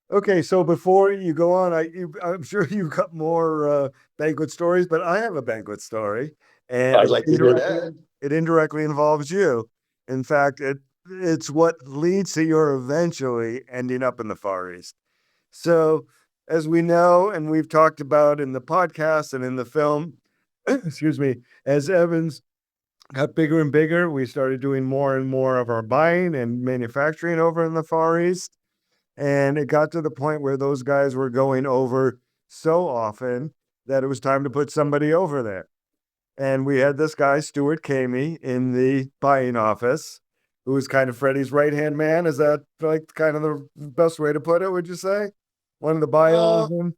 Okay, so before you go on, I'm sure you've got more banquet stories, but I have a banquet story, and I'd like to hear that. it indirectly involves you. In fact, it's what leads to your eventually ending up in the Far East. So, as we know, and we've talked about in the podcast and in the film, excuse me, as Evans got bigger and bigger, we started doing more and more of our buying and manufacturing over in the Far East. And it got to the point where those guys were going over so often that it was time to put somebody over there. And we had this guy, Stuart Kamey, in the buying office, who was kind of Freddie's right hand man. Is that like kind of the best way to put it, would you say? One of the Uh, bios?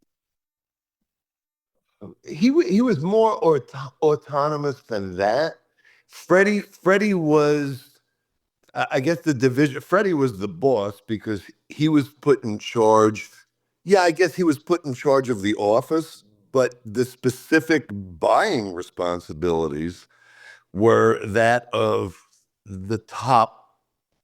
he was more autonomous than that. Freddie was, I guess, the division. Freddie was the boss because he was put in charge. Yeah, I guess he was put in charge of the office, but the specific buying responsibilities were that of the top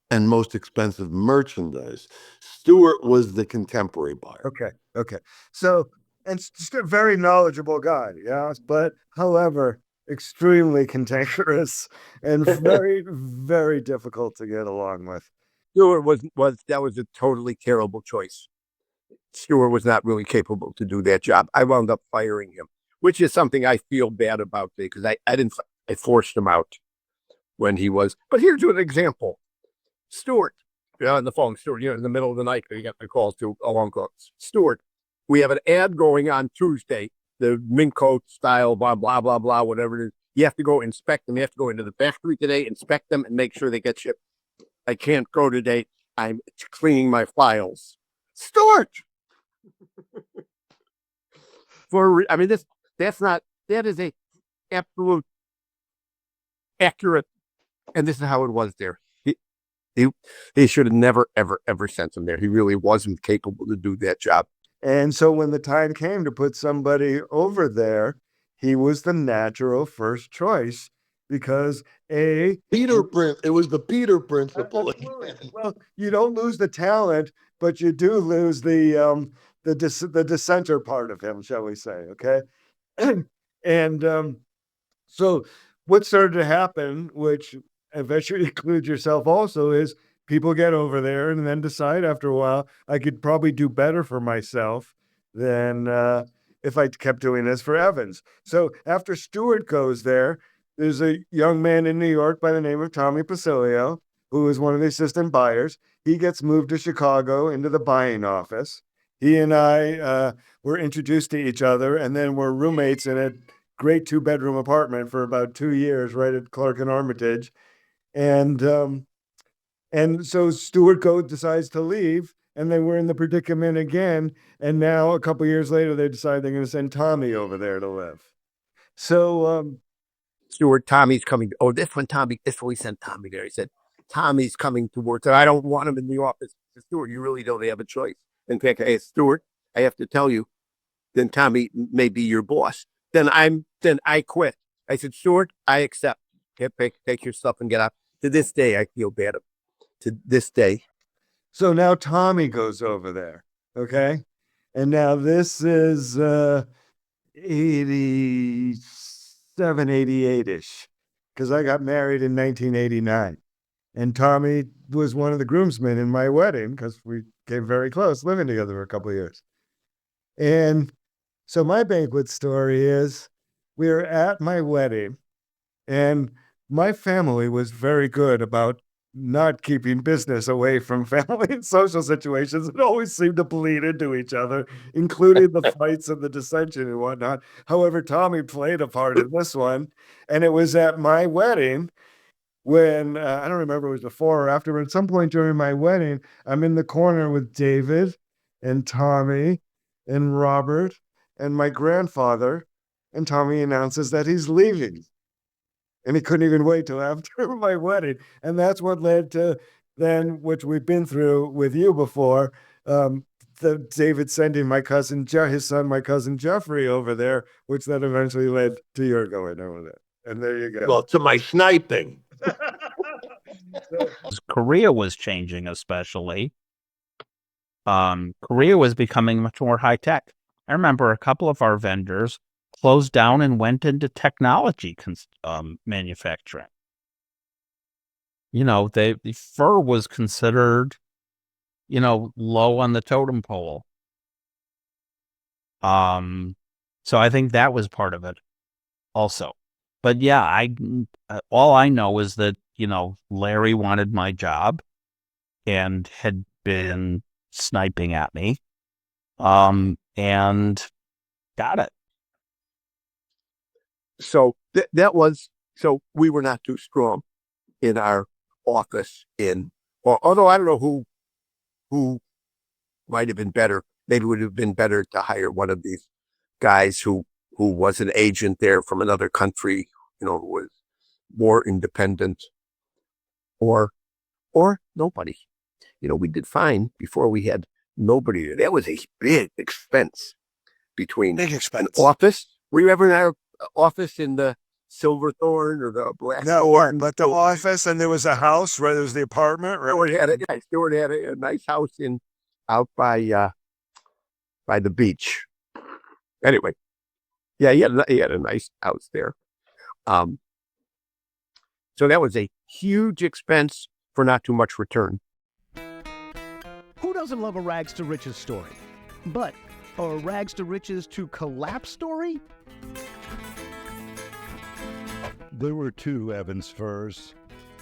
and most expensive merchandise. Stewart was the contemporary buyer. Okay. Okay. So, and just a very knowledgeable guy, yeah, but however, extremely cantankerous and very, very difficult to get along with. Stewart was that was a totally terrible choice. Stewart was not really capable to do that job. I wound up firing him, which is something I feel bad about because I didn't I forced him out when he was. But here's an example: Stewart, on the phone, Stewart, in the middle of the night, you get the calls to a long call. Stewart, we have an ad going on Tuesday, the mink coat style, blah blah blah blah, whatever it is. You have to go inspect them. You have to go into the factory today, inspect them, and make sure they get shipped. I can't go today. I'm cleaning my files. Stewart, I mean, that is a absolute accurate, and this is how it was there. He, he should have never, ever, ever sent him there. He really wasn't capable to do that job. And so when the time came to put somebody over there, he was the natural first choice because It was the Peter principle. well, you don't lose the talent, but you do lose the dissenter part of him, shall we say? Okay, and so what started to happen, which eventually includes yourself also, is people get over there and then decide after a while I could probably do better for myself than if I kept doing this for Evans. So after Stewart goes there, there's a young man in New York by the name of Tommy Pasilio, who is one of the assistant buyers. He gets moved to Chicago into the buying office. He and I were introduced to each other, and then we're roommates in a great 2 bedroom apartment for about 2 years, right at Clark and Armitage. And so Stuart Goat decides to leave, and then we're in the predicament again. And now a couple years later, they decide they're going to send Tommy over there to live. So Stewart, Tommy's coming. Oh, this one, Tommy. This one, we sent Tommy there. He said, Tommy's coming to work. I don't want him in the office. I said, Stewart, you really don't have a choice. In fact, I asked Stewart, I have to tell you, then Tommy may be your boss. Then I quit. I said, Stewart, I accept. Take your stuff and get out. To this day, I feel bad. To this day. So now Tommy goes over there. Okay. And now this is 87, 88 ish, because I got married in 1989. And Tommy was one of the groomsmen in my wedding because we came very close, living together for a couple of years. And so my banquet story is we were at my wedding, and my family was very good about not keeping business away from family and social situations. It always seemed to bleed into each other, including the fights and the dissension and whatnot. However, Tommy played a part in this one. And it was at my wedding when I don't remember if it was before or after, but at some point during my wedding, I'm in the corner with David and Tommy and Robert and my grandfather. And Tommy announces that he's leaving, and he couldn't even wait till after my wedding. And that's what led to then, which we've been through with you before, the David sending his son, my cousin Jeffrey over there, which then eventually led to your going over there. And there you go. Well, to my sniping. His career was changing, especially. Korea was becoming much more high tech. I remember a couple of our vendors closed down and went into technology manufacturing. The fur was considered, low on the totem pole. So I think that was part of it also. But yeah, all I know is that, Larry wanted my job and had been sniping at me, and got it. So we were not too strong in our office although I don't know who might have been better. Maybe it would have been better to hire one of these guys who was an agent there from another country, who was more independent, or nobody. We did fine before we had nobody. That was a big expense between Big expense. office. Were you ever in our office in the Silverthorne or the Black? No, but the office, and there was a house, right? There was the apartment, right? Stewart had a nice house out by the beach. Anyway, yeah, he had a nice house there. So that was a huge expense for not too much return. Who doesn't love a rags to riches story? But a rags to riches to collapse story? There were two Evans furs.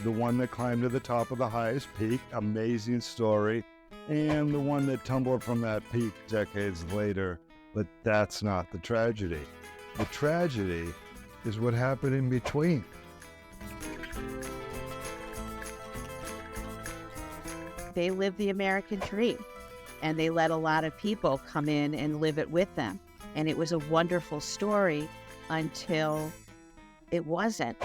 The one that climbed to the top of the highest peak, amazing story, and the one that tumbled from that peak decades later. But that's not the tragedy. The tragedy is what happened in between. They lived the American dream, and they let a lot of people come in and live it with them. And it was a wonderful story until it wasn't.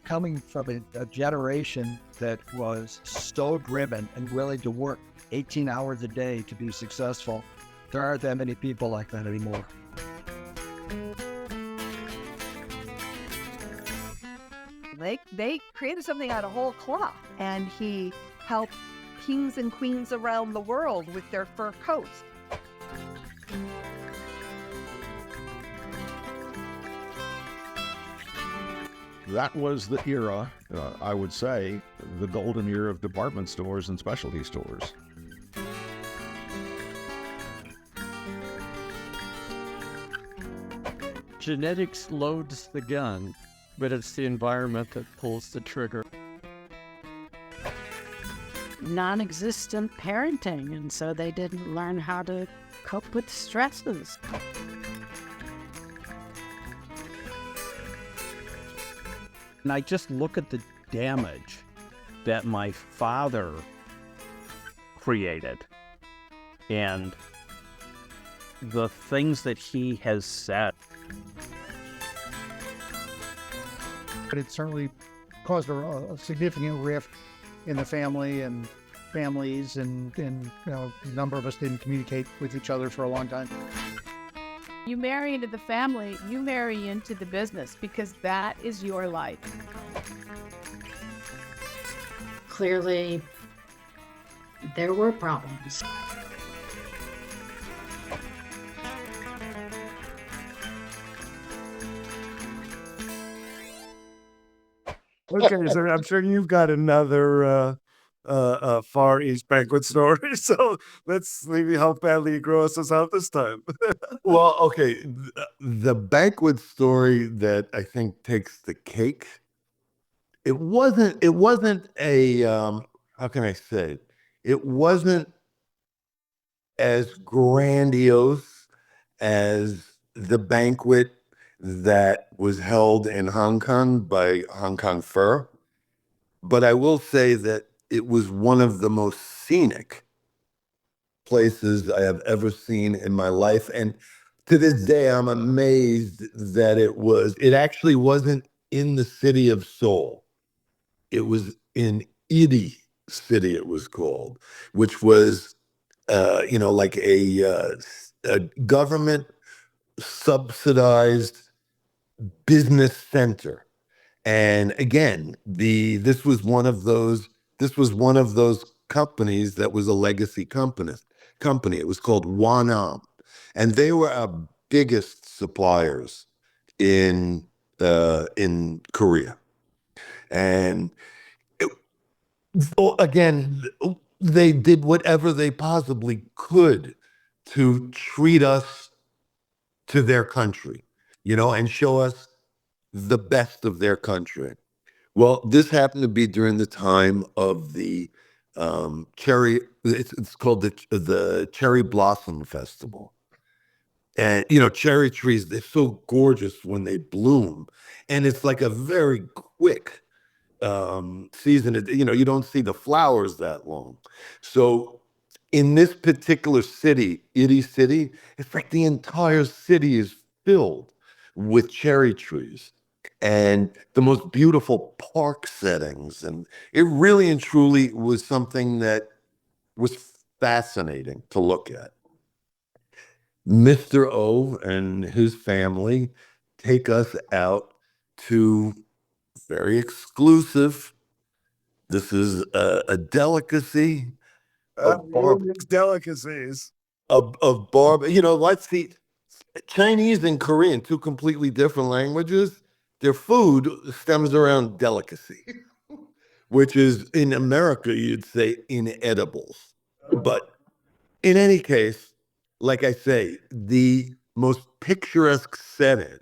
Coming from a generation that was so driven and willing to work 18 hours a day to be successful, there aren't that many people like that anymore. They created something out of whole cloth, and he helped kings and queens around the world with their fur coats. That was the era, I would say, the golden era of department stores and specialty stores. Genetics loads the gun, but it's the environment that pulls the trigger. Non-existent parenting, and so they didn't learn how to cope with stresses. And I just look at the damage that my father created and the things that he has said. But it certainly caused a significant rift in the family and families, and a number of us didn't communicate with each other for a long time. You marry into the family, you marry into the business, because that is your life. Clearly, there were problems. Okay, so I'm sure you've got another Far East banquet story. So let's maybe how badly you gross us out this time. Well, okay, the banquet story that I think takes the cake. It wasn't a how can I say it? It wasn't as grandiose as the banquet that was held in Hong Kong by Hong Kong Fur. But I will say that it was one of the most scenic places I have ever seen in my life. And to this day, I'm amazed that it actually wasn't in the city of Seoul. It was in Iri City, it was called, which was, like a government subsidized business center. And again, this was one of those this was one of those companies that was a legacy company. It was called Wanam, and they were our biggest suppliers in Korea. And again, they did whatever they possibly could to treat us to their country, and show us the best of their country. Well, this happened to be during the time of the cherry. It's called the Cherry Blossom Festival, and cherry trees, they're so gorgeous when they bloom, and it's like a very quick season. You don't see the flowers that long. So in this particular city, Iri City, it's like the entire city is filled with cherry trees and the most beautiful park settings. And it really and truly was something that was fascinating to look at. Mr. O and his family take us out to very exclusive. This is a delicacy Delicacies. of let's see, Chinese and Korean, two completely different languages. Their food stems around delicacy, which is in America, you'd say inedibles. But in any case, like I say, the most picturesque setting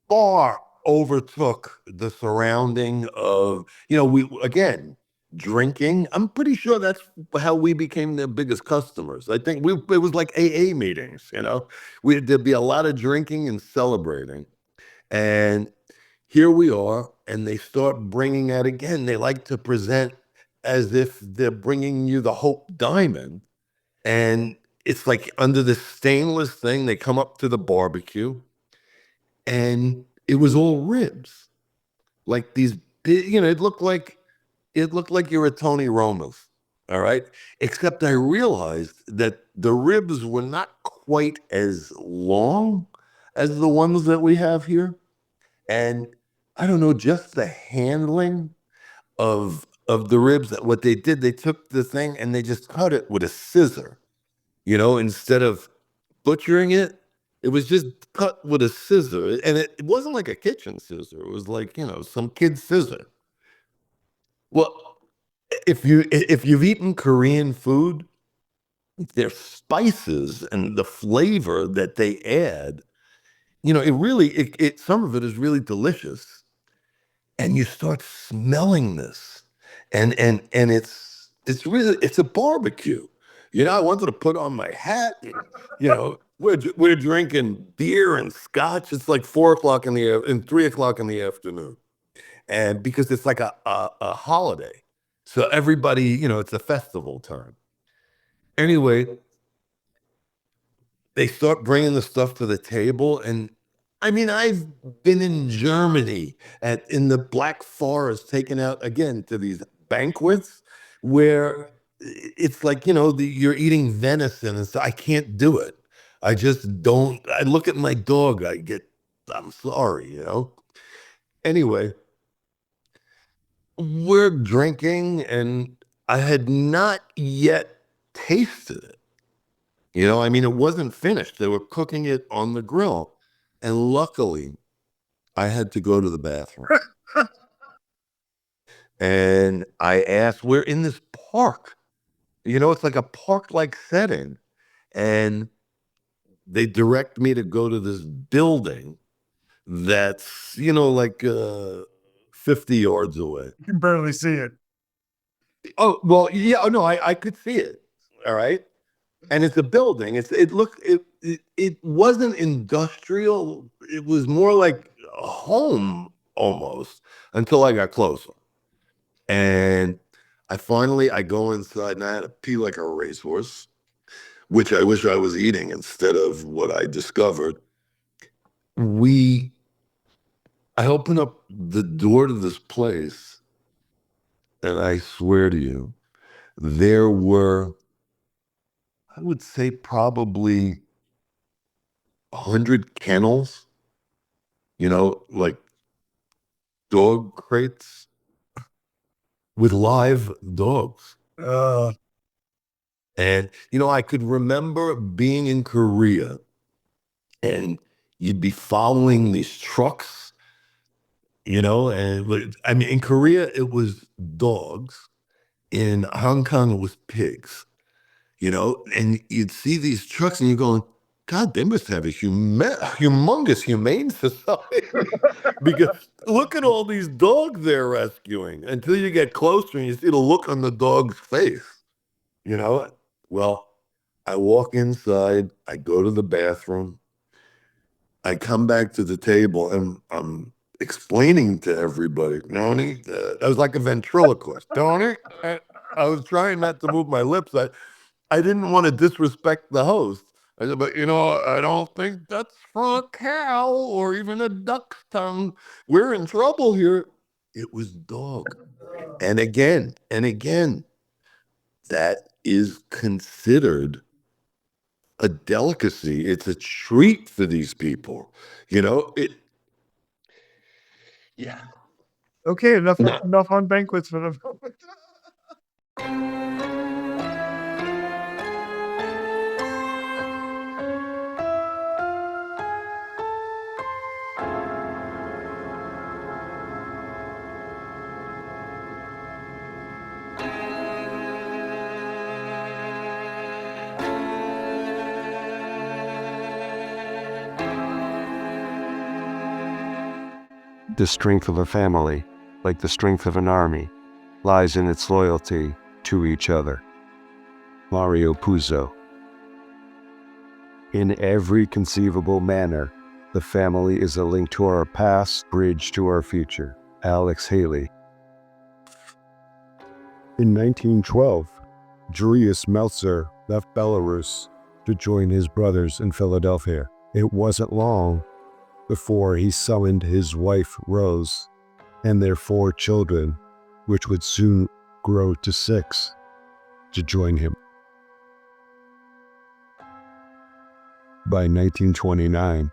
far overtook the surrounding of, we again, drinking. I'm pretty sure that's how we became their biggest customers. I think it was like AA meetings, there'd be a lot of drinking and celebrating. And here we are, and they start bringing that again. They like to present as if they're bringing you the Hope Diamond. And it's like under this stainless thing, they come up to the barbecue, and it was all ribs, like these big, it looked like you were Tony Roma's, all right? Except I realized that the ribs were not quite as long as the ones that we have here. And I don't know, just the handling of the ribs, that what they did, they took the thing and they just cut it with a scissor, instead of butchering it. It was just cut with a scissor, and it wasn't like a kitchen scissor. It was like, some kid's scissor. Well, if you've eaten Korean food, their spices and the flavor that they add, it really, some of it is really delicious. And you start smelling this, and it's a barbecue. I wanted to put on my hat. We're drinking beer and scotch. It's like 4 o'clock and 3 o'clock in the afternoon, and because it's like a holiday, so everybody, it's a festival time. Anyway, they start bringing the stuff to the table, and I mean, I've been in Germany in the Black Forest, taken out again to these banquets where it's like, you're eating venison, and so I can't do it. I just don't. I look at my dog, I'm sorry. Anyway, we're drinking, and I had not yet tasted it. I mean, it wasn't finished. They were cooking it on the grill. And luckily, I had to go to the bathroom. And I asked, we're in this park. It's like a park-like setting. And they direct me to go to this building that's, like 50 yards away. You can barely see it. Oh, well, yeah, oh, no, I could see it. All right. And it's a building. It wasn't industrial. It was more like a home almost, until I got closer. And I go inside, and I had to pee like a racehorse, which I wish I was eating instead of what I discovered. I open up the door to this place, and I swear to you, there were, I would say, probably 100 kennels, like dog crates with live dogs. Uh, And, I could remember being in Korea and you'd be following these trucks, I mean, in Korea, it was dogs. In Hong Kong, it was pigs, and you'd see these trucks and you're going, God, they must have a humongous humane society because look at all these dogs they're rescuing until you get closer and you see the look on the dog's face, you know? Well, I walk inside, I go to the bathroom, I come back to the table and I'm explaining to everybody, Tony, I was like a ventriloquist, Tony. I was trying not to move my lips. I didn't want to disrespect the host. I said, but I don't think that's from a cow or even a duck's tongue. We're in trouble here. It was dog. And again, that is considered a delicacy. It's a treat for these people. Yeah. okay, enough No. enough on banquets for the moment. The strength of a family, like the strength of an army, lies in its loyalty to each other. Mario Puzo. In every conceivable manner, the family is a link to our past, bridge to our future. Alex Haley. In 1912, Julius Meltzer left Belarus to join his brothers in Philadelphia. It wasn't long before he summoned his wife Rose and their 4 children, which would soon grow to 6, to join him. By 1929,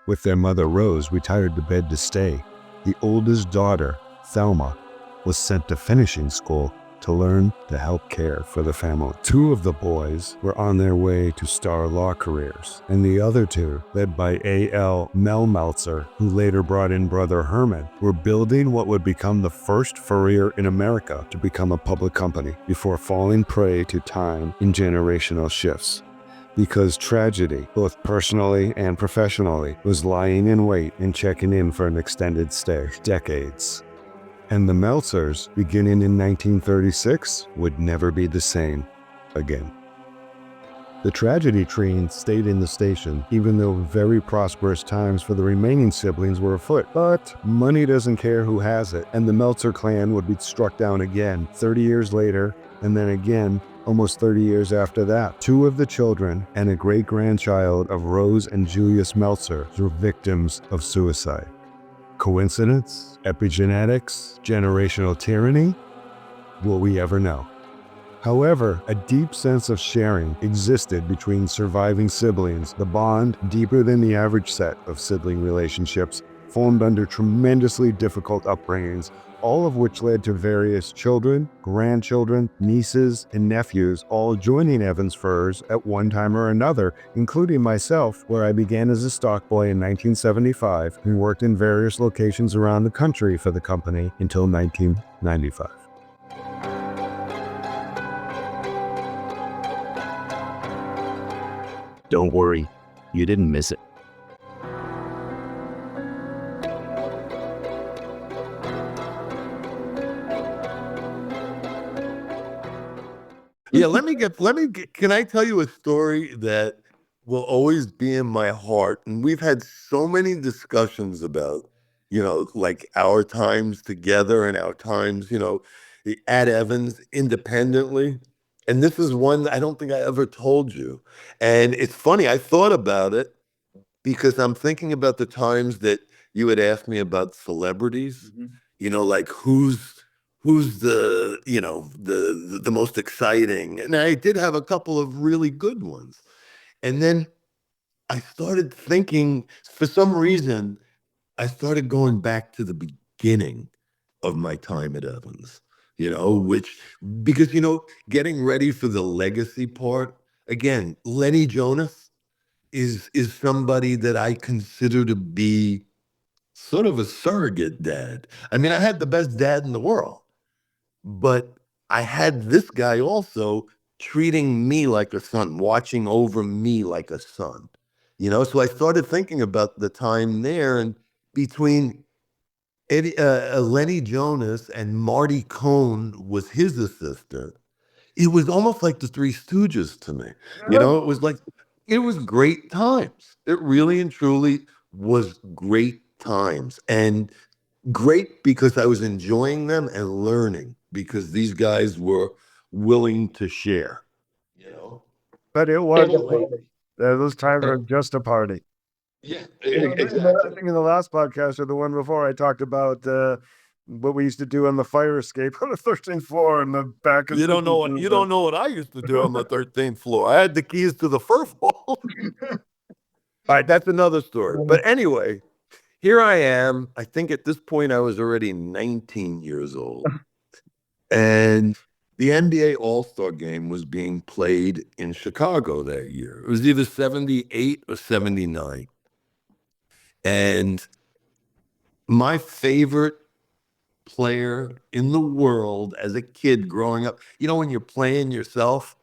with their mother Rose retired to bed to stay, the oldest daughter, Thelma, was sent to finishing school to learn to help care for the family. 2 of the boys were on their way to star law careers, and the other 2, led by A.L. Meltzer, who later brought in brother Herman, were building what would become the first Furrier in America to become a public company before falling prey to time and generational shifts. Because tragedy, both personally and professionally, was lying in wait and checking in for an extended stay, decades. And the Meltzers, beginning in 1936, would never be the same again. The tragedy train stayed in the station, even though very prosperous times for the remaining siblings were afoot. But money doesn't care who has it, and the Meltzer clan would be struck down again 30 years later, and then again almost 30 years after that. 2 of the children and a great-grandchild of Rose and Julius Meltzer were victims of suicide. Coincidence? Epigenetics? Generational tyranny? Will we ever know? However, a deep sense of sharing existed between surviving siblings, the bond deeper than the average set of sibling relationships, formed under tremendously difficult upbringings, all of which led to various children, grandchildren, nieces, and nephews all joining Evans Furs at one time or another, including myself, where I began as a stock boy in 1975 and worked in various locations around the country for the company until 1995. Don't worry, you didn't miss it. Yeah, can I tell you a story that will always be in my heart? And we've had so many discussions about, like our times together and our times, at Evans independently. And this is one that I don't think I ever told you. And it's funny, I thought about it because I'm thinking about the times that you had asked me about celebrities, like who's the the most exciting, and I did have a couple of really good ones. And then I started thinking, for some reason, I started going back to the beginning of my time at Evans, which, because, getting ready for the legacy part, again, Lenny Jonas is somebody that I consider to be sort of a surrogate dad. I mean, I had the best dad in the world, but I had this guy also treating me like a son, watching over me like a son. So I started thinking about the time there, and between Lenny Jonas and Marty Cohn was his assistant. It was almost like the Three Stooges to me. It was like, it was great times. It really and truly was great times. And great because I was enjoying them and learning because these guys were willing to share. But it was a party. Those times were just a party. Yeah, I think in the last podcast or the one before, I talked about what we used to do on the fire escape on the 13th floor in the back of You don't know what I used to do on the 13th floor. I had the keys to the first floor. All right, that's another story. But anyway, here I am. I think at this point I was already 19 years old. And the NBA All-Star game was being played in Chicago that year. It was either 78 or 79. And my favorite player in the world as a kid growing up, when you're playing yourself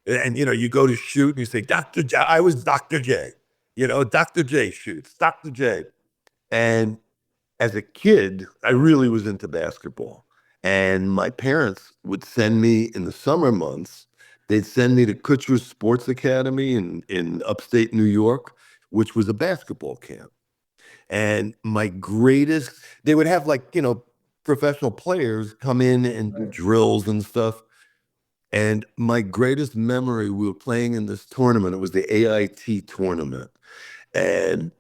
and, you go to shoot and you say, Dr. J, I was Dr. J, Dr. J shoots, Dr. J. And as a kid, I really was into basketball. And my parents would send me in the summer months, they'd send me to Kutsher's Sports Academy in upstate New York, which was a basketball camp. And they would have professional players come in and do drills and stuff. And my greatest memory, we were playing in this tournament. It was the AIT tournament. And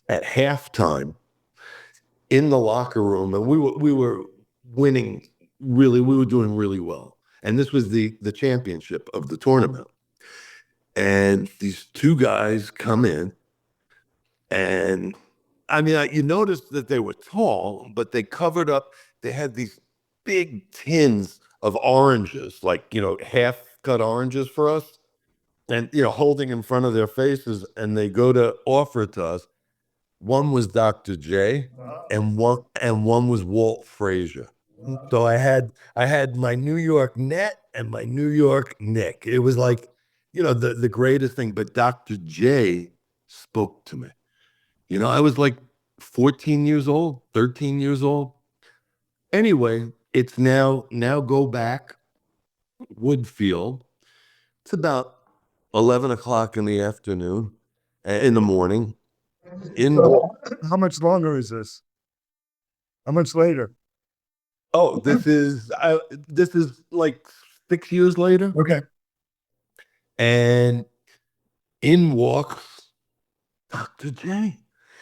at halftime, in the locker room, and we were winning we were doing really well. And this was the championship of the tournament. And these two guys come in, and I mean, you noticed that they were tall, but they covered up, they had these big tins of oranges, half cut oranges for us, and, holding in front of their faces, and they go to offer it to us. One was Dr. J, and one was Walt Frazier. So I had my New York net and my New York Nick. It was like, the greatest thing. But Dr. J spoke to me. I was like 14 years old, 13 years old. Anyway, it's now go back, Woodfield. It's about 11 o'clock in the afternoon, in the morning. How much longer is this? How much later? Oh, this is like 6 years later. Okay. And in walks Dr. J.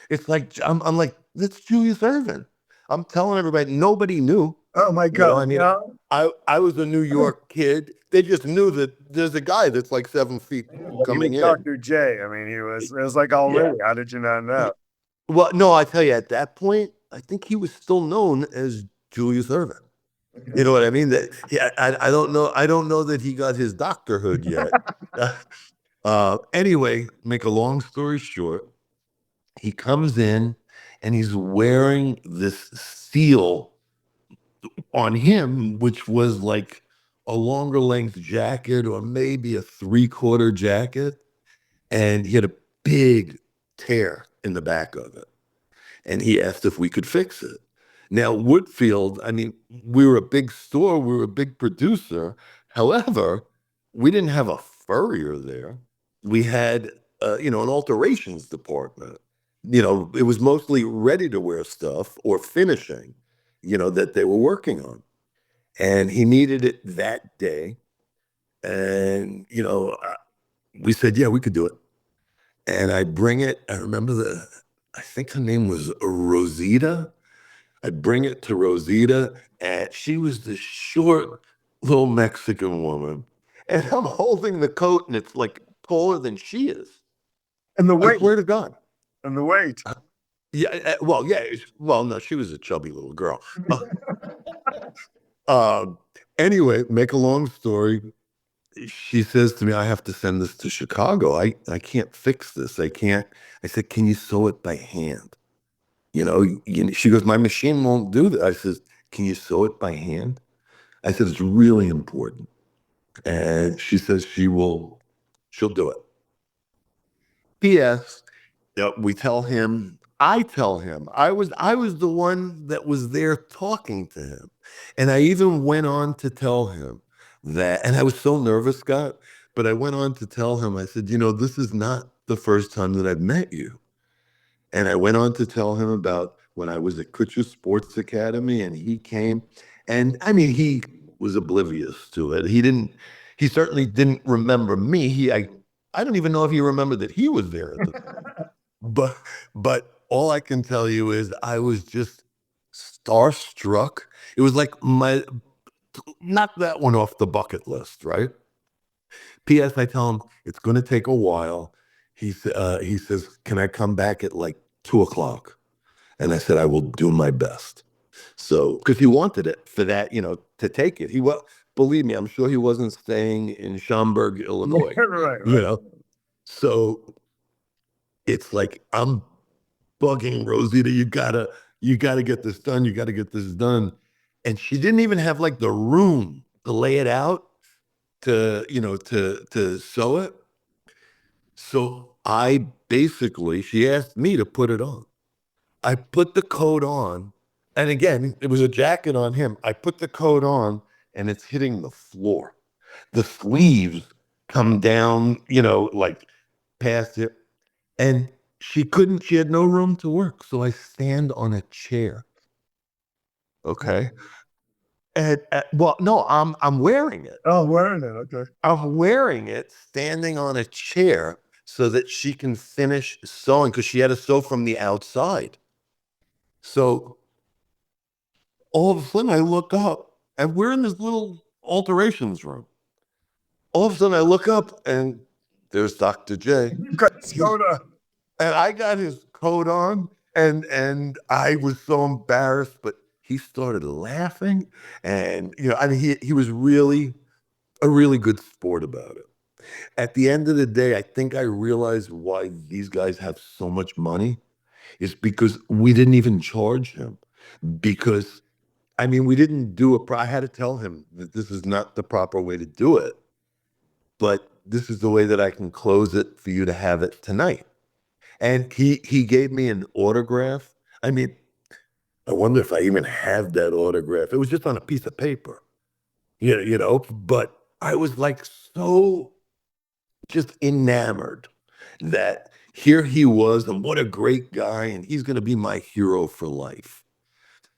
It's like, I'm like, that's Julius Erving. I'm telling everybody, nobody knew. Oh my God. I was a New York kid. They just knew that there's a guy that's like 7 feet coming in. Dr. J. I mean, it was like already. Yeah. How did you not know? Well, no, I tell you, at that point, I think he was still known as Julius Erving. You know what I mean? I don't know. I don't know that he got his doctorhood yet. Anyway, make a long story short, he comes in and he's wearing this seal on him, which was like a longer length jacket or maybe a 3/4 jacket. And he had a big tear in the back of it. And he asked if we could fix it. Now, Woodfield, I mean, we were a big store, we were a big producer. However, we didn't have a Furrier there. We had, an alterations department. It was mostly ready-to-wear stuff or finishing, that they were working on. And he needed it that day. And, we said, yeah, we could do it. And I bring it, I remember I think her name was Rosita. I bring it to Rosita, and she was this short little Mexican woman. And I'm holding the coat, and it's like taller than she is. And the weight. I swear to God. And the weight. Yeah. Well, no, she was a chubby little girl. Anyway, make a long story. She says to me, I have to send this to Chicago. I can't fix this. I can't. I said, can you sew it by hand? She goes, my machine won't do that. I says, can you sew it by hand? I said, it's really important. And she says she'll do it. P.S. We tell him, I tell him, I was the one that was there talking to him. And I even went on to tell him that, and I was so nervous, Scott, but I went on to tell him, I said, this is not the first time that I've met you. And I went on to tell him about when I was at Kutcher Sports Academy and he came. And I mean, he was oblivious to it. He certainly didn't remember me. I don't even know if he remembered that he was there at the time. But all I can tell you is I was just starstruck. It was like knock that one off the bucket list, right? P.S. I tell him it's going to take a while. He says, can I come back at like 2:00? And I said, I will do my best. So, because he wanted it for that, to take it. Believe me, I'm sure he wasn't staying in Schaumburg, Illinois. Right. So it's like, I'm bugging Rosita, you gotta get this done. You gotta get this done. And she didn't even have like the room to lay it out to sew it. So she asked me to put it on. I put the coat on, and again, it was a jacket on him. I put the coat on, and it's hitting the floor. The sleeves come down, like past it. And she had no room to work. So I stand on a chair. Okay. And well, no, I'm wearing it. Oh, wearing it. Okay. I'm wearing it, standing on a chair so that she can finish sewing because she had to sew from the outside. So all of a sudden I look up and we're in this little alterations room. All of a sudden I look up and there's Dr. J. You got his coat on. And I got his coat on and I was so embarrassed, but he started laughing and he was really a really good sport about it. At the end of the day, I think I realized why these guys have so much money is because we didn't even charge him. Because, we didn't do it. I had to tell him that this is not the proper way to do it, but this is the way that I can close it for you to have it tonight. And he gave me an autograph. I wonder if I even have that autograph. It was just on a piece of paper, but I was like so just enamored that here he was, and what a great guy, and he's going to be my hero for life.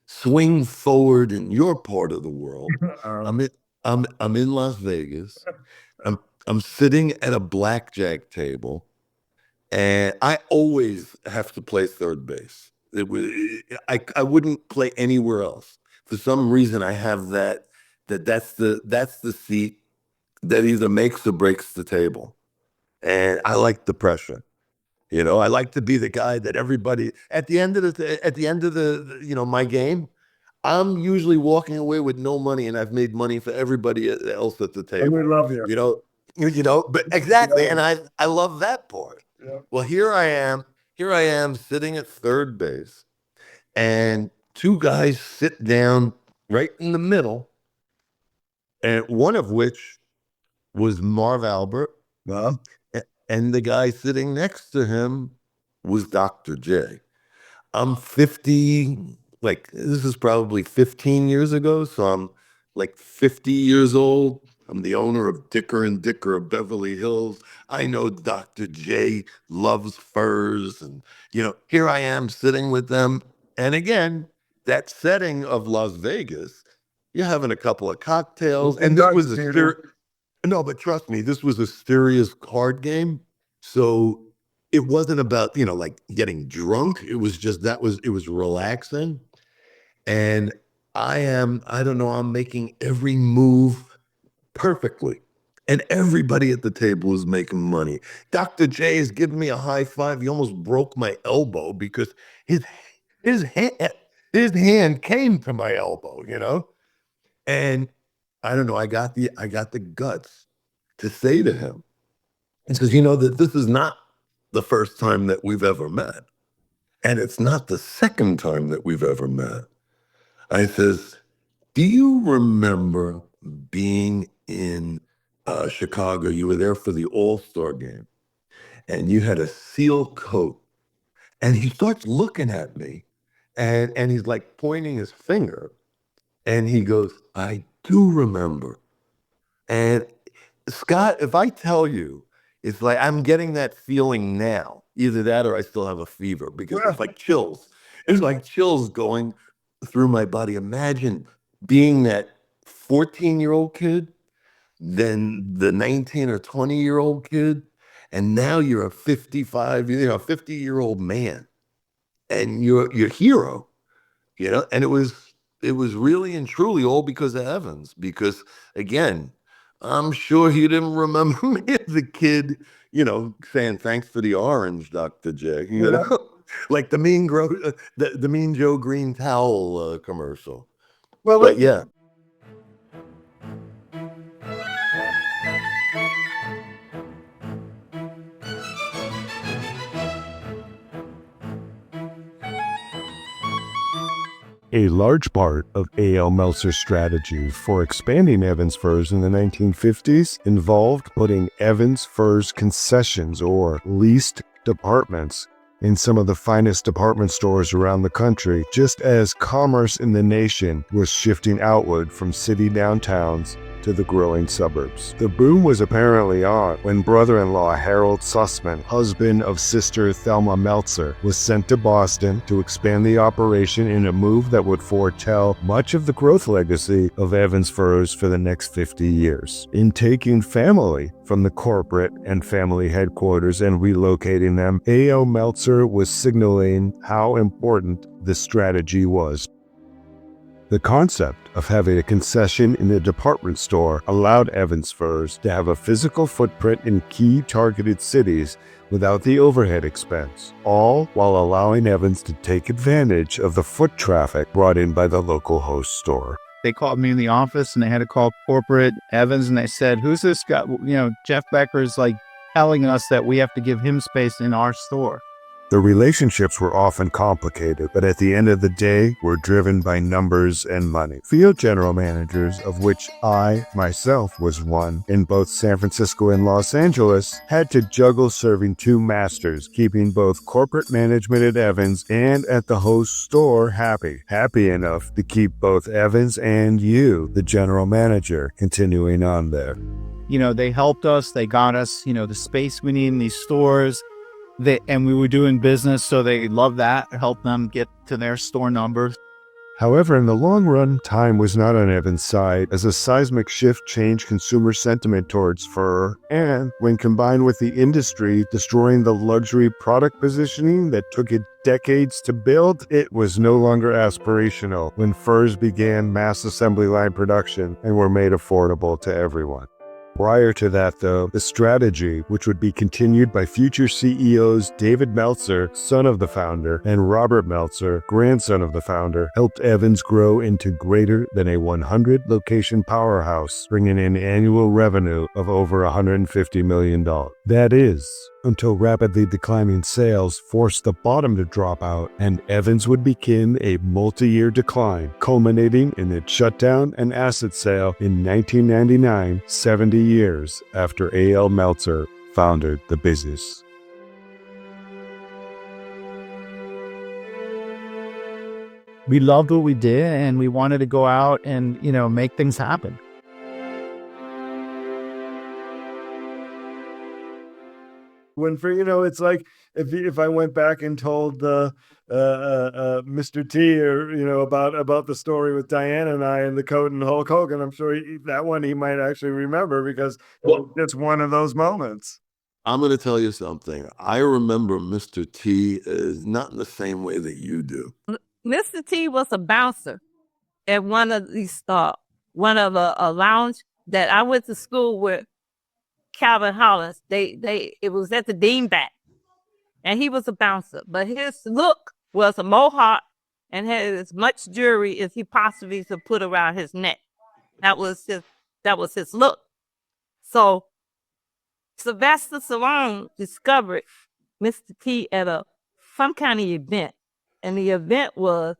Swing forward in your part of the world. I'm in Las Vegas. I'm sitting at a blackjack table, and I always have to play third base. I wouldn't play anywhere else. For some reason, I have that's the seat that either makes or breaks the table. And I like the pressure. I like to be the guy that everybody at the end of the my game, I'm usually walking away with no money, and I've made money for everybody else at the table. And we love you. But exactly, and I love that part. Yeah. Well, here I am sitting at third base, and two guys sit down right in the middle, and one of which was Marv Albert. Well, And the guy sitting next to him was Dr. J. I'm 50, like this is probably 15 years ago. So I'm like 50 years old. I'm the owner of Dicker and Dicker of Beverly Hills. I know Dr. J loves furs. And, here I am sitting with them. And again, that setting of Las Vegas, you're having a couple of cocktails. And this was no, but trust me, this was a serious card game. So it wasn't about, like getting drunk. It was just, it was relaxing. And I don't know, I'm making every move perfectly. And everybody at the table is making money. Dr. J is giving me a high five. He almost broke my elbow because his hand came to my elbow, And I don't know, I got the guts to say to him, it says, that this is not the first time that we've ever met. And it's not the second time that we've ever met. I says, do you remember being in Chicago? You were there for the All-Star game and you had a seal coat. And he starts looking at me and he's like pointing his finger and he goes, I do remember. And Scott, if I tell you, it's like I'm getting that feeling now. Either that or I still have a fever because it's like chills. It's like chills going through my body. Imagine being that 14-year-old kid, then the 19 or 20-year-old kid, and now you're a 50-year-old man, and you're your hero, and it was really and truly all because of Evans, because again, I'm sure he didn't remember me as a kid, saying thanks for the orange, Dr. J, like the the Mean Joe Green towel commercial. Well, But yeah. A large part of A.L. Meltzer's strategy for expanding Evans Furs in the 1950s involved putting Evans Furs concessions or leased departments in some of the finest department stores around the country, just as commerce in the nation was shifting outward from city downtowns to the growing suburbs. The boom was apparently on when brother-in-law Harold Sussman, husband of sister Thelma Meltzer, was sent to Boston to expand the operation in a move that would foretell much of the growth legacy of Evans Furs for the next 50 years. In taking family from the corporate and family headquarters and relocating them, A.O. Meltzer was signaling how important this strategy was. The concept of having a concession in a department store allowed Evans Furs to have a physical footprint in key targeted cities without the overhead expense, all while allowing Evans to take advantage of the foot traffic brought in by the local host store. They called me in the office and they had to call corporate Evans and they said, who's this guy? Jeff Becker's like telling us that we have to give him space in our store. The relationships were often complicated, but at the end of the day, were driven by numbers and money. Field general managers, of which I, myself, was one, in both San Francisco and Los Angeles, had to juggle serving two masters, keeping both corporate management at Evans and at the host store happy enough to keep both Evans and you, the general manager, continuing on there. They helped us, they got us, the space we need in these stores. And we were doing business, so they loved that, helped them get to their store numbers. However, in the long run, time was not on Evans' side as a seismic shift changed consumer sentiment towards fur, and when combined with the industry destroying the luxury product positioning that took it decades to build, it was no longer aspirational when furs began mass assembly line production and were made affordable to everyone. Prior to that, though, the strategy, which would be continued by future CEOs David Meltzer, son of the founder, and Robert Meltzer, grandson of the founder, helped Evans grow into greater than a 100-location powerhouse, bringing in annual revenue of over $150 million. That is, until rapidly declining sales forced the bottom to drop out, and Evans would begin a multi-year decline, culminating in its shutdown and asset sale in 1999, 70 years after A.L. Meltzer founded the business. We loved what we did, and we wanted to go out and, make things happen. It's like if I went back and told Mr. T or about the story with Diana and I and the coat and Hulk Hogan, I'm sure that one he might actually remember because it's one of those moments. I'm going to tell you something. I remember Mr. T not in the same way that you do. Mr. T was a bouncer at one of a lounge that I went to school with. Calvin Hollins, it was at the Deanback, and he was a bouncer, but his look was a mohawk and had as much jewelry as he possibly could put around his neck. That was his look. So Sylvester Stallone discovered Mr. T at some kind of event. And the event was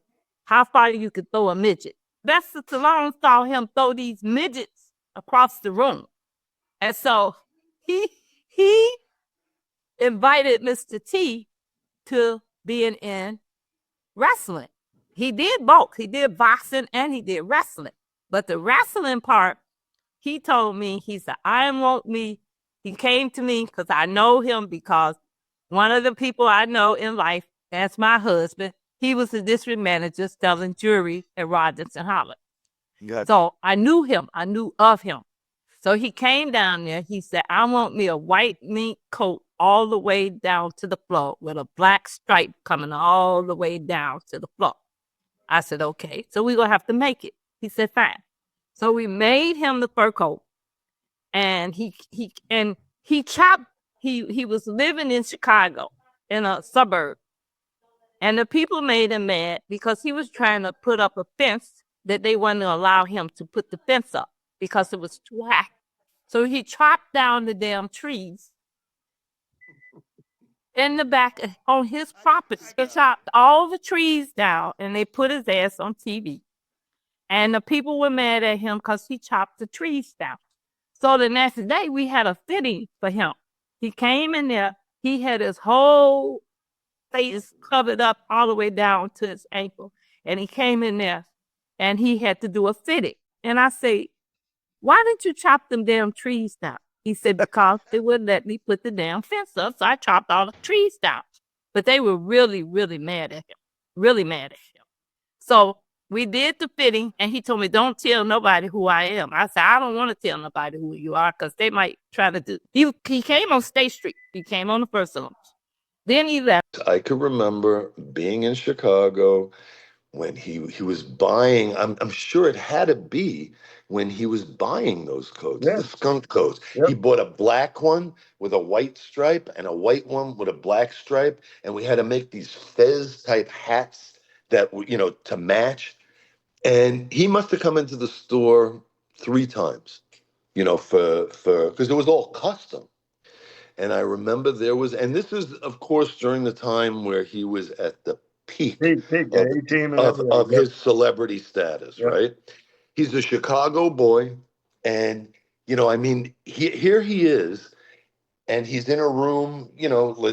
how far you could throw a midget. Sylvester Stallone saw him throw these midgets across the room. And so he invited Mr. T to being in wrestling. He did both. He did boxing and he did wrestling. But the wrestling part, he told me, he said, he came to me because I know him because one of the people I know in life, that's my husband, he was the district manager selling jewelry at Rogers and Holland. So I knew him. I knew of him. So he came down there. He said, I want me a white mink coat all the way down to the floor with a black stripe coming all the way down to the floor. I said, okay, so we're going to have to make it. He said, fine. So we made him the fur coat. And he was living in Chicago in a suburb. And the people made him mad because he was trying to put up a fence that they wouldn't allow him to put the fence up because it was too high. So he chopped down the damn trees in the back on his property. They chopped all the trees down and they put his ass on TV. And the people were mad at him because he chopped the trees down. So the next day we had a fitting for him. He came in there. He had his whole face covered up all the way down to his ankle. And he came in there and he had to do a fitting. And I say, why didn't you chop them damn trees down? He said, because they wouldn't let me put the damn fence up. So I chopped all the trees down. But they were really, really mad at him. Really mad at him. So we did the fitting and he told me, don't tell nobody who I am. I said, I don't want to tell nobody who you are because they might try to do. He came on State Street. He came on the first Olympics. Then he left. I could remember being in Chicago when he was buying, I'm sure it had to be when he was buying those coats, the skunk coats. He bought a black one with a white stripe and a white one with a black stripe. And we had to make these fez type hats that, to match. And he must have come into the store 3 times, because it was all custom. And I remember and this is, of course, during the time where he was at the peak of his celebrity status, right? He's a Chicago boy. And, here he is. And he's in a room,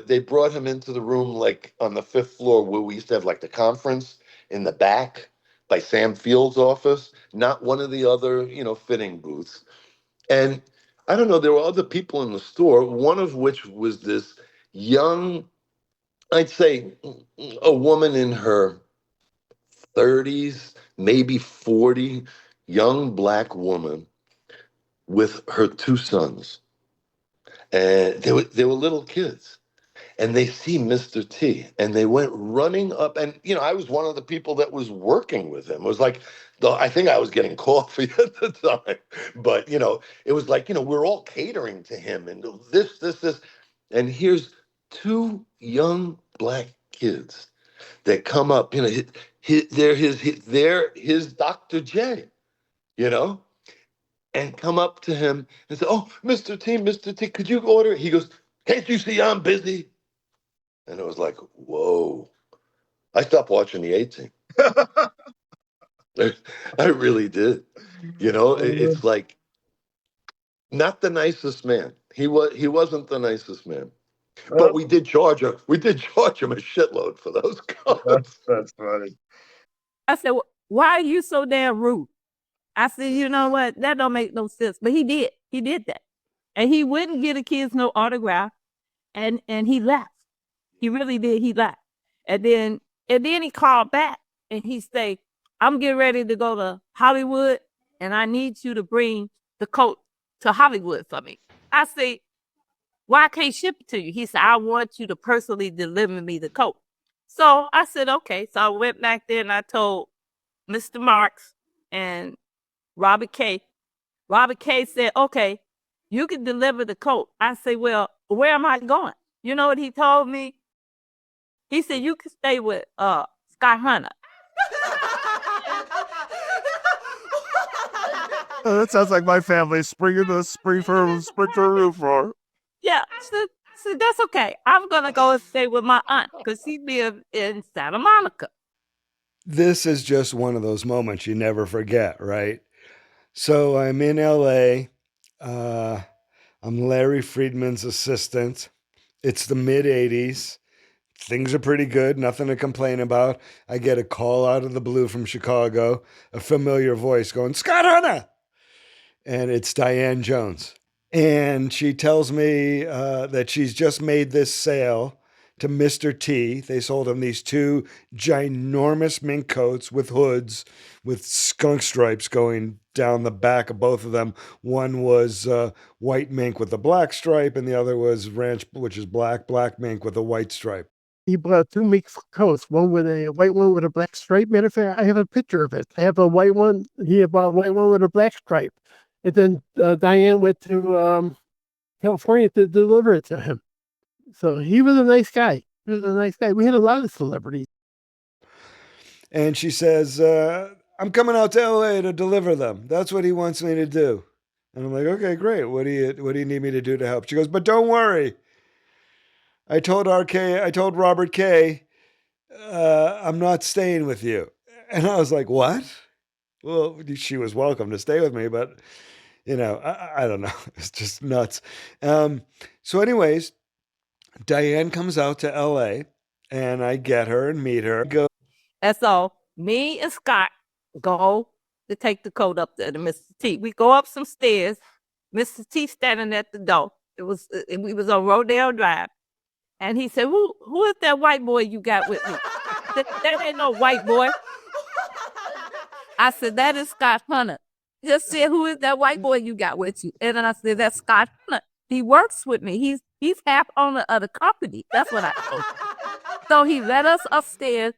they brought him into the room like on the 5th floor where we used to have like the conference in the back by Sam Field's office, not one of the other, fitting booths. And I don't know, there were other people in the store, one of which was this young, I'd say a woman in her 30s, maybe 40, young black woman with her 2 sons. And they were little kids. And they see Mr. T and they went running up. And, I was one of the people that was working with him. It was like, I think I was getting coffee at the time. But, it was like, we're all catering to him and this. And here's 2 young black kids that come up, they're his Dr. J, and come up to him and say, oh, Mr. T, could you order it? He goes, can't you see I'm busy? And it was like, whoa. I stopped watching the A-Team. I really did. It's like not the nicest man. He wasn't the nicest man. But we did charge him. We did charge him a shitload for those coats. That's funny. I said, why are you so damn rude? I said, you know what? That don't make no sense. But he did. He did that. And he wouldn't give the kids no autograph. And he left. He really did. He left. And then he called back and he said, I'm getting ready to go to Hollywood and I need you to bring the coat to Hollywood for me. I said, why can't I ship it to you? He said, I want you to personally deliver me the coat. So I said, okay. So I went back there and I told Mr. Marks and Robert K. Robert K said, okay, you can deliver the coat. I said, well, where am I going? You know what he told me? He said, you can stay with Scott Hunter. That sounds like my family. Spring for roof roar. Yeah, so that's okay. I'm gonna go and stay with my aunt because she lives in Santa Monica. This is just one of those moments you never forget, right? So I'm in LA. I'm Larry Friedman's assistant. It's the mid 80s. Things are pretty good, nothing to complain about. I get a call out of the blue from Chicago, a familiar voice going, Scott Hunter! And it's Diane Jones. And she tells me that she's just made this sale to Mr. T. They sold him these two ginormous mink coats with hoods with skunk stripes going down the back of both of them. One was white mink with a black stripe, and the other was ranch, which is black mink with a white stripe. He bought two mink coats, one with a white one with a black stripe. Matter of fact, I have a picture of it. I have a white one. He bought a white one with a black stripe. And then Diane went to California to deliver it to him. So he was a nice guy. He was a nice guy. We had a lot of celebrities. And she says, I'm coming out to LA to deliver them. That's what he wants me to do. And I'm like, okay, great. What do you need me to do to help? She goes, but don't worry. I told Robert K, I'm not staying with you. And I was like, what? Well, she was welcome to stay with me, but I don't know. It's just nuts. So anyways, Diane comes out to LA and I get her and meet her. And so me and Scott go to take the coat up there to Mr. T. We go up some stairs. Mr. T standing at the door. We was on Rodeo Drive. And he said, who is that white boy you got with me? That ain't no white boy. I said, that is Scott Hunter. Just said, who is that white boy you got with you? And then I said, that's Scott Hunter. He works with me. He's half owner of the company. That's what I told him. So he led us upstairs.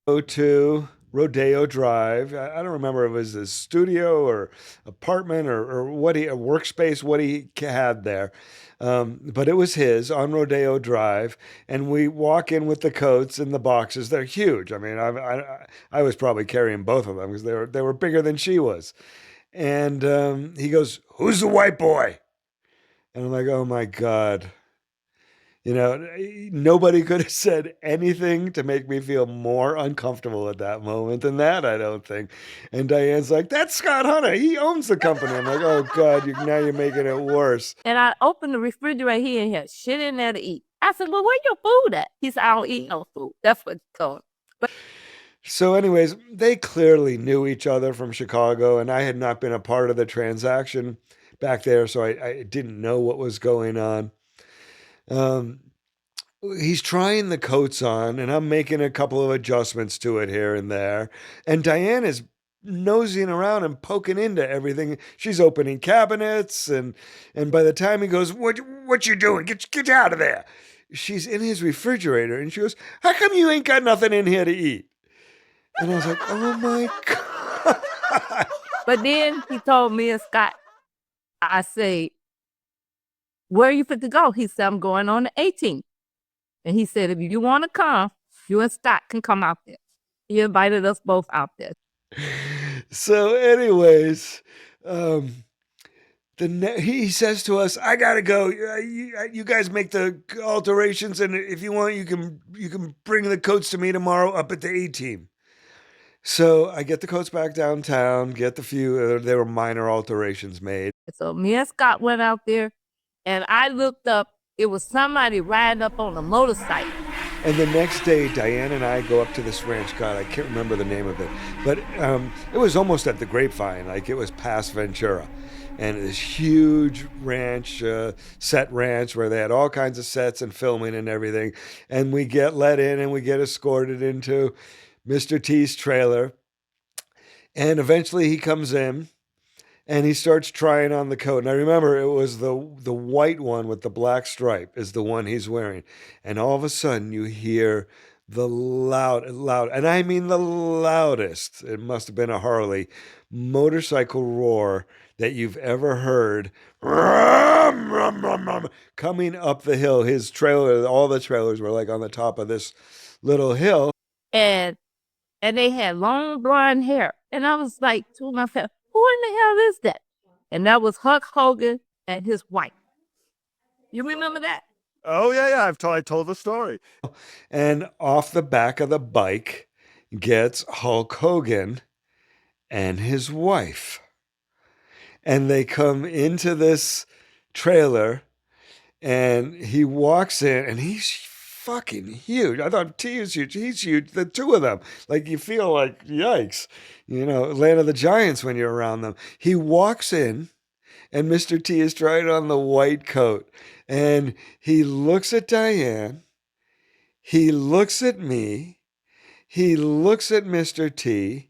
Go to Rodeo Drive. I don't remember if it was a studio or apartment or a workspace, what he had there. But it was his on Rodeo Drive. And we walk in with the coats and the boxes. They're huge. I mean, I was probably carrying both of them because they were bigger than she was. And he goes, who's the white boy? And I'm like, oh my God. Nobody could have said anything to make me feel more uncomfortable at that moment than that, I don't think. And Diane's like, that's Scott Hunter. He owns the company. I'm like, oh God, now you're making it worse. And I opened the refrigerator. He had shit in there to eat. I said, well, where your food at? He said, I don't eat no food. That's what he told me. So anyways, they clearly knew each other from Chicago, and I had not been a part of the transaction back there, so I didn't know what was going on. He's trying the coats on, and I'm making a couple of adjustments to it here and there. And Diane is nosing around and poking into everything. She's opening cabinets, and by the time he goes, what you doing? Get out of there. She's in his refrigerator, and she goes, how come you ain't got nothing in here to eat? And I was like, oh my God. But then he told me and Scott, I say, where are you fit to go? He said, I'm going on the 18th. And he said, if you want to come, you and Scott can come out there. He invited us both out there. So anyways, he says to us, I got to go. You guys make the alterations. And if you want, you can bring the coats to me tomorrow up at the A-team. So I get the coats back downtown, get the few, there were minor alterations made. So me and Scott went out there, and I looked up, it was somebody riding up on a motorcycle. And the next day, Diane and I go up to this ranch. God, I can't remember the name of it. But it was almost at the Grapevine, like it was past Ventura. And this huge ranch, set ranch, where they had all kinds of sets and filming and everything. And we get let in and we get escorted into Mr. T's trailer. And eventually he comes in and he starts trying on the coat. And I remember it was the white one with the black stripe is the one he's wearing. And all of a sudden you hear the loud, and I mean the loudest, it must have been a Harley, motorcycle roar that you've ever heard. Coming up the hill. His trailer, all the trailers were like on the top of this little hill. And they had long blonde hair. And I was like to myself, who in the hell is that? and that was Hulk Hogan and his wife. You remember that? Oh yeah. I told the story. And off the back of the bike gets Hulk Hogan and his wife. And they come into this trailer and he walks in and he's fucking huge. I thought T is huge. He's huge. The two of them. Like you feel like, yikes. Land of the Giants when you're around them. He walks in and Mr. T is trying on the white coat. And he looks at Diane. He looks at me. He looks at Mr. T.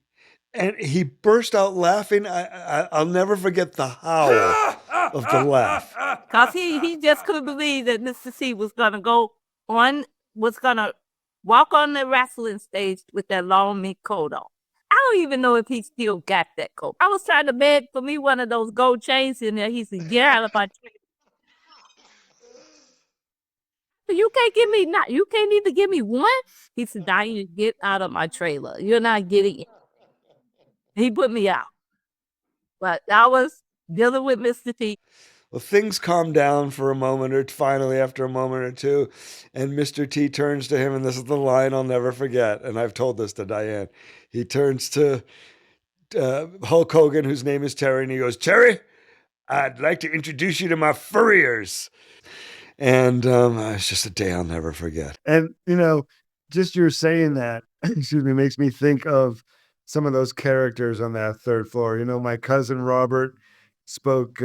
And he burst out laughing. I'll never forget the howl of the laugh. Because he just couldn't believe that Mr. C was going to walk on the wrestling stage with that long mink coat on. I don't even know if he still got that coat. I was trying to beg for me one of those gold chains in there. He said, get out of my trailer. You can't even give me one? He said, Diane, get out of my trailer. You're not getting it. He put me out. But I was dealing with Mr. T. Well, things calm down for a moment, or finally after a moment or two, and Mr. T turns to him, and this is the line I'll never forget, and I've told this to Diane. He turns to Hulk Hogan, whose name is Terry, and he goes, Terry, I'd like to introduce you to my Furriers. And it's just a day I'll never forget. And, just you're saying that, excuse me, makes me think of some of those characters on that third floor. My cousin Robert spoke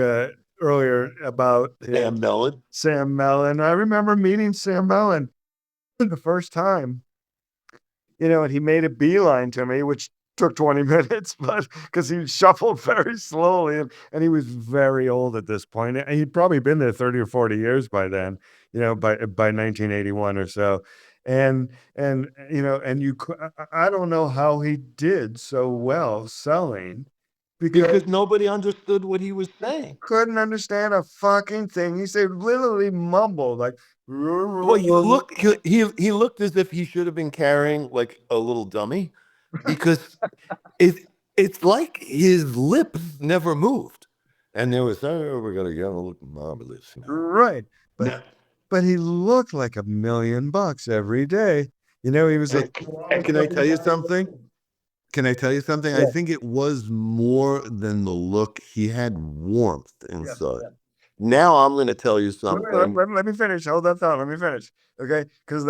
earlier about Sam Mellon. I remember meeting Sam Mellon the first time, and he made a beeline to me, which took 20 minutes, but because he shuffled very slowly and he was very old at this point. And he'd probably been there 30 or 40 years by then, by 1981 or so. And I don't know how he did so well selling. Because nobody understood what he was saying. Couldn't understand a fucking thing. He said literally mumbled like. Well, he looked as if he should have been carrying like a little dummy, because it's like his lips never moved, and there was we're gonna get a look marvelous, right? But he looked like $1 million every day. He was like. Can I tell you something? Yeah. I think it was more than the look. He had warmth inside. Yeah. Now I'm going to tell you something. Let me finish. Hold that thought. Let me finish. Okay, because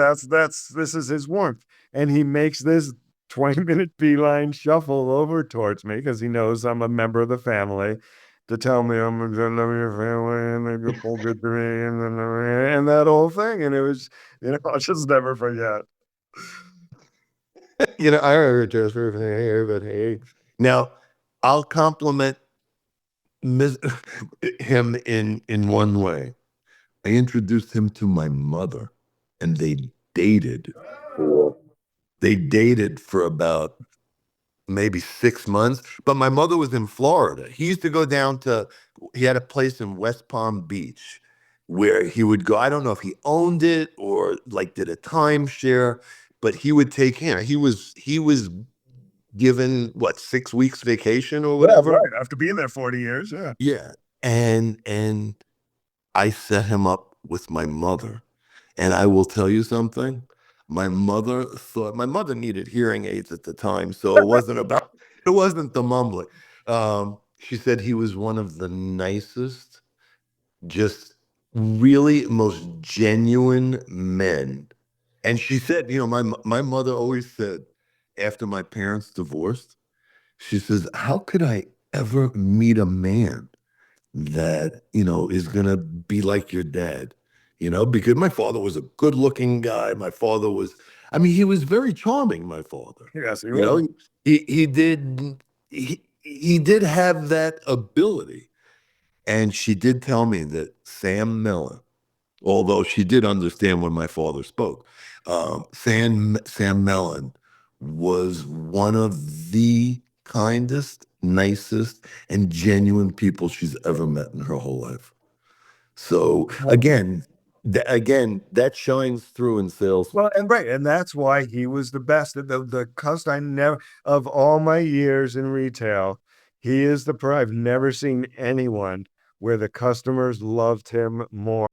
this is his warmth, and he makes this 20-minute beeline shuffle over towards me because he knows I'm a member of the family, to tell me I'm going to love your family and you're all good to me and that whole thing, and it was I'll just never forget. I heard just here, but hey. Now, I'll compliment him in one way. I introduced him to my mother, and they dated. They dated for about maybe 6 months, but my mother was in Florida. He used to go down he had a place in West Palm Beach where he would go. I don't know if he owned it or like did a timeshare, but he would take him. He was given 6 weeks vacation or whatever. Right, after being there 40 years, yeah. Yeah. And I set him up with my mother. And I will tell you something. My mother needed hearing aids at the time, so it wasn't the mumbling. She said he was one of the nicest, just really most genuine men. And she said, my mother always said, after my parents divorced, she says, how could I ever meet a man that, is going to be like your dad? Because my father was a good looking guy. My father was, he was very charming, my father. Yes, he was. He did have that ability. And she did tell me that Sam Mellon, although she did understand when my father spoke, Sam Mellon was one of the kindest, nicest, and genuine people she's ever met in her whole life. So again, that shines through in sales. Well, and that's why he was the best. The cost of all my years in retail, He is the pro. I've never seen anyone where the customers loved him more.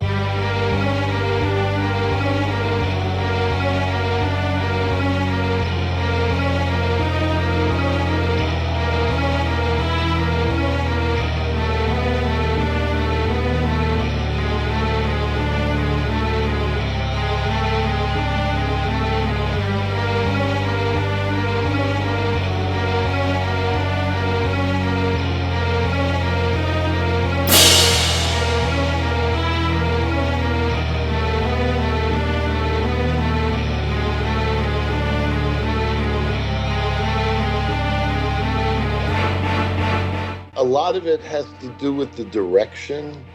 A lot of it has to do with the direction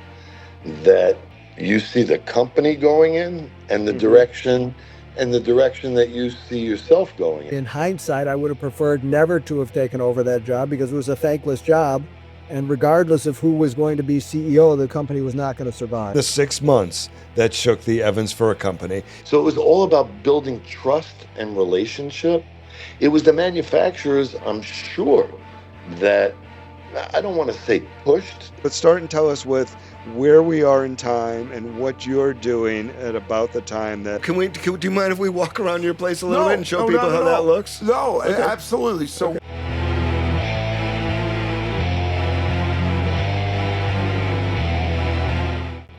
that you see the company going in and the direction that you see yourself going in. In hindsight, I would have preferred never to have taken over that job because it was a thankless job. And regardless of who was going to be CEO, the company was not going to survive. The 6 months that shook the Evans Fur Company. So it was all about building trust and relationship. It was the manufacturers, I'm sure, that I don't want to say pushed. But start and tell us with where we are in time and what you're doing at about the time that. Do you mind if we walk around your place a little bit and show people how that looks? No, Okay. absolutely. So. Okay.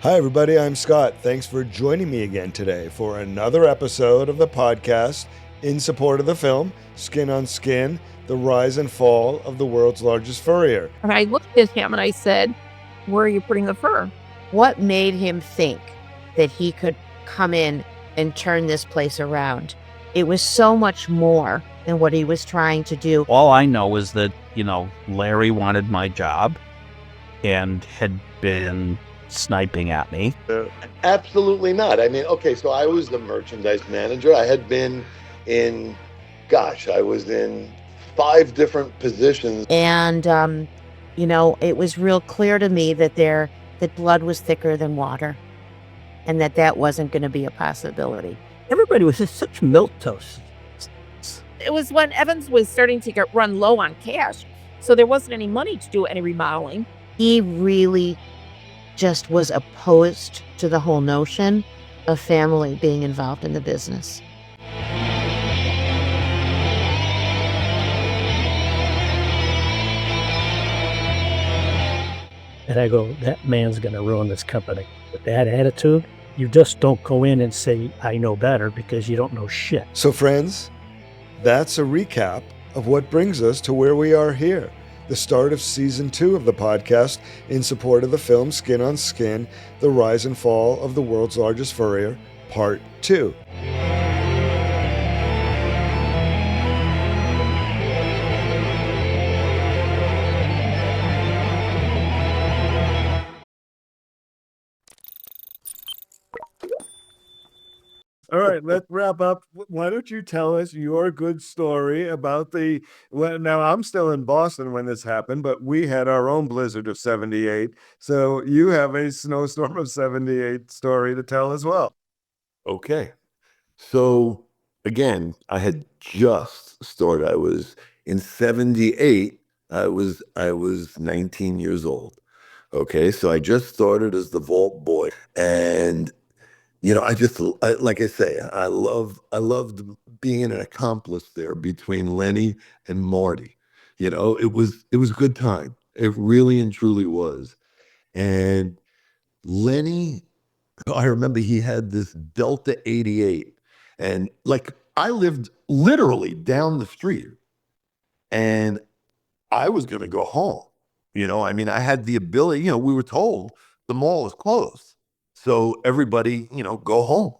Hi, everybody. I'm Scott. Thanks for joining me again today for another episode of the podcast in support of the film Skin on Skin, The Rise and Fall of the World's Largest Furrier. And I looked at him and I said, "Where are you putting the fur?" What made him think that he could come in and turn this place around? It was so much more than what he was trying to do. All I know is that, Larry wanted my job and had been sniping at me. Absolutely not. I mean, okay, so I was the merchandise manager. I had been I was in 5 different positions. And, it was real clear to me that that blood was thicker than water and that wasn't going to be a possibility. Everybody was just such milquetoast. It was when Evans was starting to run low on cash, so there wasn't any money to do any remodeling. He really just was opposed to the whole notion of family being involved in the business. And I go, that man's going to ruin this company. With that attitude, you just don't go in and say, I know better, because you don't know shit. So, friends, that's a recap of what brings us to where we are here. The start of season 2 of the podcast in support of the film Skin on Skin, The Rise and Fall of the World's Largest Furrier, Part 2. All right, let's wrap up. Why don't you tell us your good story about now I'm still in Boston when this happened, but we had our own blizzard of 78. So you have a snowstorm of 78 story to tell as well. Okay. So again, I had just started. I was in 78. I was 19 years old. Okay. So I just started as the vault boy. And like I say, I loved being an accomplice there between Lenny and Marty. It was a good time. It really and truly was. And Lenny, I remember he had this Delta 88, and I lived literally down the street, and I was going to go home. I had the ability. We were told the mall is closed. So everybody, go home.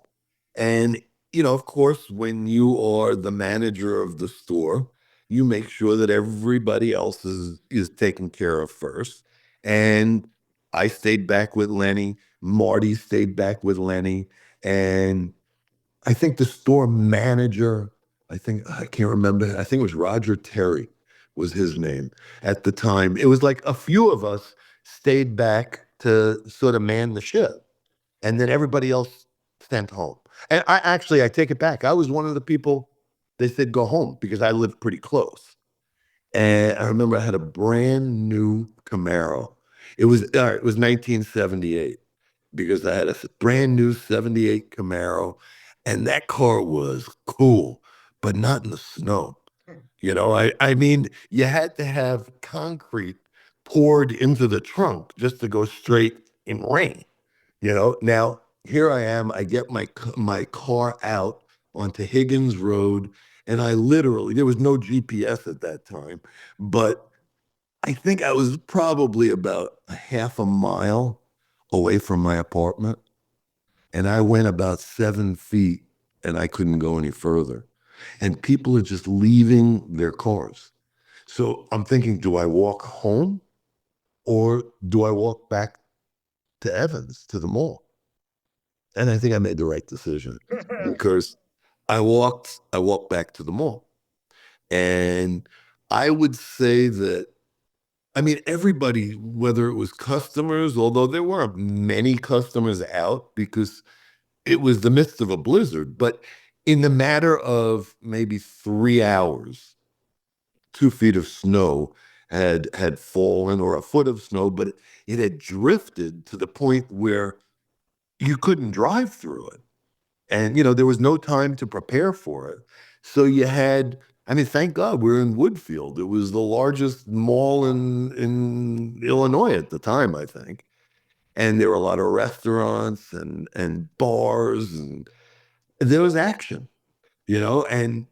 And, of course, when you are the manager of the store, you make sure that everybody else is taken care of first. And I stayed back with Lenny. Marty stayed back with Lenny. And I think the store manager, I can't remember. I think it was Roger Terry was his name at the time. It was like a few of us stayed back to sort of man the ship. And then everybody else sent home. And I take it back. I was one of the people they said go home because I lived pretty close. And I remember I had a brand new Camaro. It was 1978 because I had a brand new 78 Camaro, and that car was cool, but not in the snow. I mean, you had to have concrete poured into the trunk just to go straight in rain. Now here I am. I get my car out onto Higgins Road, and I literally there was no GPS at that time, but I think I was probably about a half a mile away from my apartment, and I went about 7 feet, and I couldn't go any further. And people are just leaving their cars. So I'm thinking, do I walk home or do I walk back to Evans, to the mall? And I think I made the right decision because I walked back to the mall. And I would say that, I mean, everybody, whether it was customers, although there weren't many customers out because it was the midst of a blizzard, but in the matter of maybe 3 hours, 2 feet of snow had fallen, or a foot of snow, but it had drifted to the point where you couldn't drive through it. And, there was no time to prepare for it. So you had, I mean, thank God we're in Woodfield. It was the largest mall in Illinois at the time, I think. And there were a lot of restaurants and bars, and there was action, and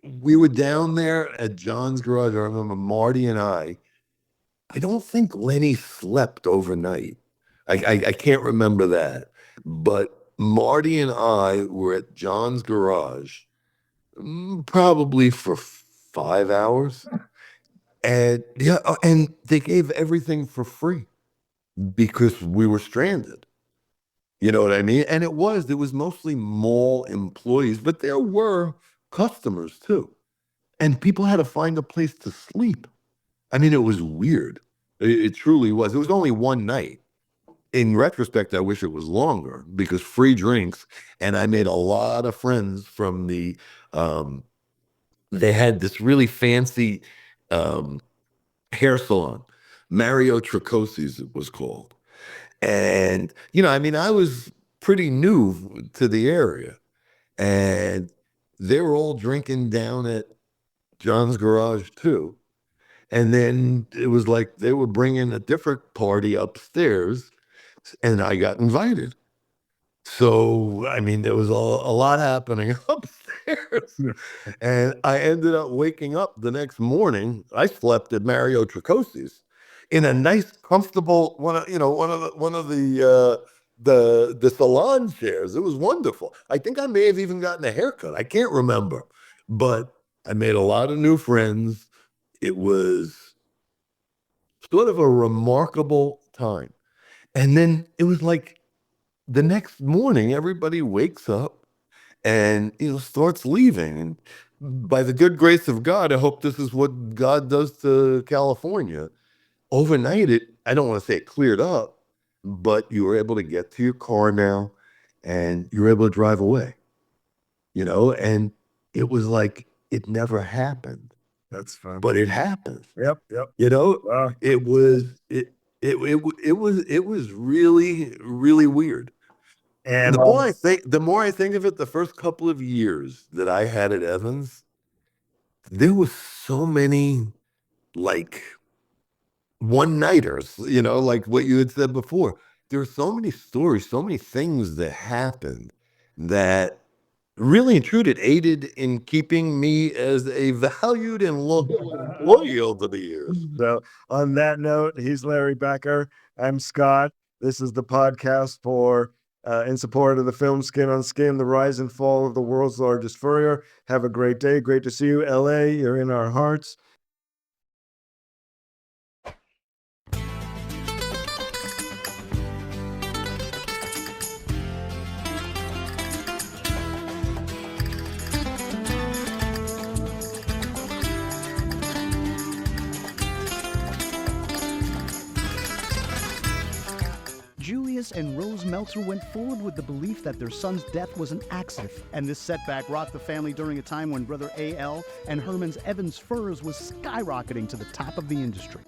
we were down there at John's garage. I remember Marty and I don't think Lenny slept overnight. I can't remember that. But Marty and I were at John's garage probably for 5 hours. And and they gave everything for free because we were stranded. You know what I mean? And it was mostly mall employees, but there were customers too. And people had to find a place to sleep. I mean, it was weird. It truly was. It was only one night. In retrospect, I wish it was longer because free drinks. And I made a lot of friends from they had this really fancy hair salon, Mario Tricosi's it was called. And, I mean, I was pretty new to the area. And they were all drinking down at John's garage too. And then it was like they were bringing a different party upstairs, and I got invited. So, I mean, there was a lot happening upstairs. And I ended up waking up the next morning. I slept at Mario Tricosi's in a nice, comfortable one of the salon chairs. It was wonderful. I think I may have even gotten a haircut. I can't remember, but I made a lot of new friends. It was sort of a remarkable time. And then it was like the next morning, everybody wakes up and, starts leaving. And by the good grace of God, I hope this is what God does to California. Overnight, I don't want to say it cleared up, but you were able to get to your car now and you were able to drive away, and it was like it never happened. That's fun. But it happened. Yep. Wow. It was really, really weird. And the more I think of it, the first couple of years that I had at Evans, there was so many like one-nighters, like what you had said before. There were so many stories, so many things that happened that really and truly aided in keeping me as a valued and loyal employee over the years. So on that note, he's Larry Becker. I'm Scott. This is the podcast in support of the film Skin on Skin, the rise and fall of the world's largest furrier. Have a great day. Great to see you. LA, you're in our hearts. Thomas and Rose Meltzer went forward with the belief that their son's death was an accident. And this setback rocked the family during a time when brother A.L. and Herman's Evans Furs was skyrocketing to the top of the industry.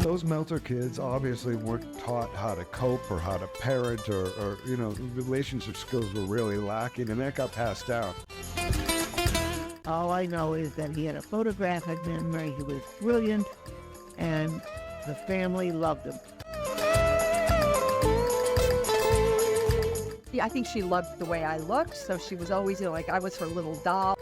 Those Meltzer kids obviously weren't taught how to cope or how to parent or relationship skills were really lacking, and that got passed down. All I know is that he had a photographic memory, he was brilliant, and the family loved him. Yeah, I think she loved the way I looked, so she was always, like I was her little doll.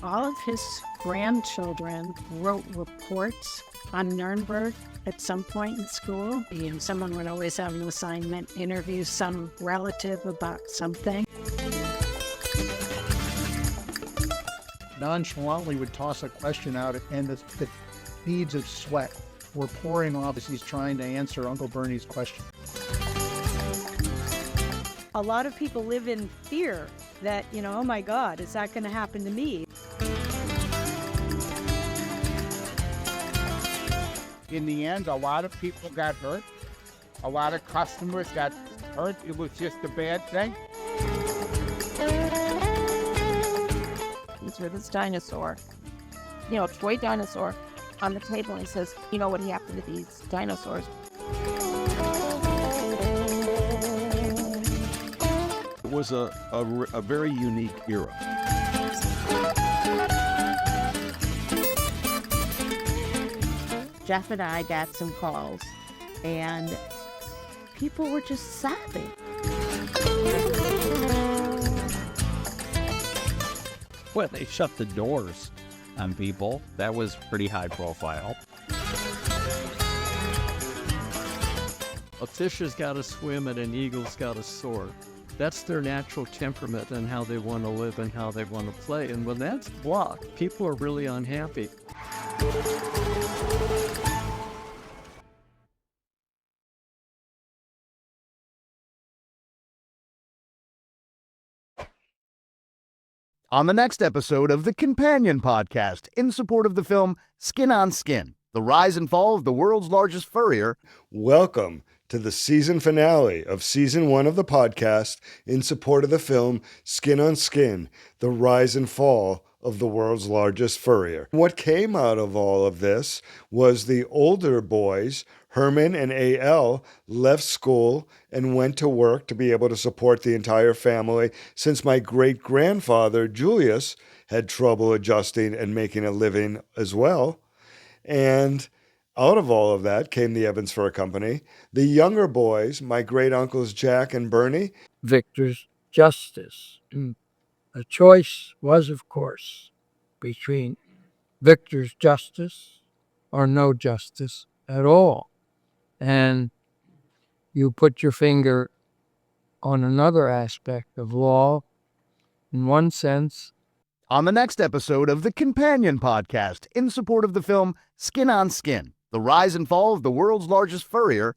All of his grandchildren wrote reports on Nuremberg at some point in school. And someone would always have an assignment, interview some relative about something. Nonchalantly would toss a question out, and the beads of sweat were pouring off as he's trying to answer Uncle Bernie's question. A lot of people live in fear that, oh my God, is that going to happen to me? In the end, a lot of people got hurt. A lot of customers got hurt. It was just a bad thing. He's with this dinosaur, toy dinosaur on the table, and he says, you know what happened to these dinosaurs? It was a very unique era. Jeff and I got some calls, and people were just sobbing. Well, they shut the doors on people. That was pretty high profile. A fish has got to swim and an eagle's got to soar. That's their natural temperament and how they want to live and how they want to play. And when that's blocked, people are really unhappy. On the next episode of the Companion Podcast, in support of the film Skin on Skin, the rise and fall of the world's largest furrier. Welcome to the season finale of season 1 of the podcast in support of the film Skin on Skin, the rise and fall of the world's largest furrier. What came out of all of this was the older boys, Herman and A.L., left school and went to work to be able to support the entire family, since my great-grandfather, Julius, had trouble adjusting and making a living as well. And out of all of that came the Evans Fur Company. The younger boys, my great-uncles Jack and Bernie. Victor's justice. The choice was, of course, between Victor's justice or no justice at all. And you put your finger on another aspect of law, in one sense. On the next episode of the Companion Podcast, in support of the film Skin on Skin, the rise and fall of the world's largest furrier.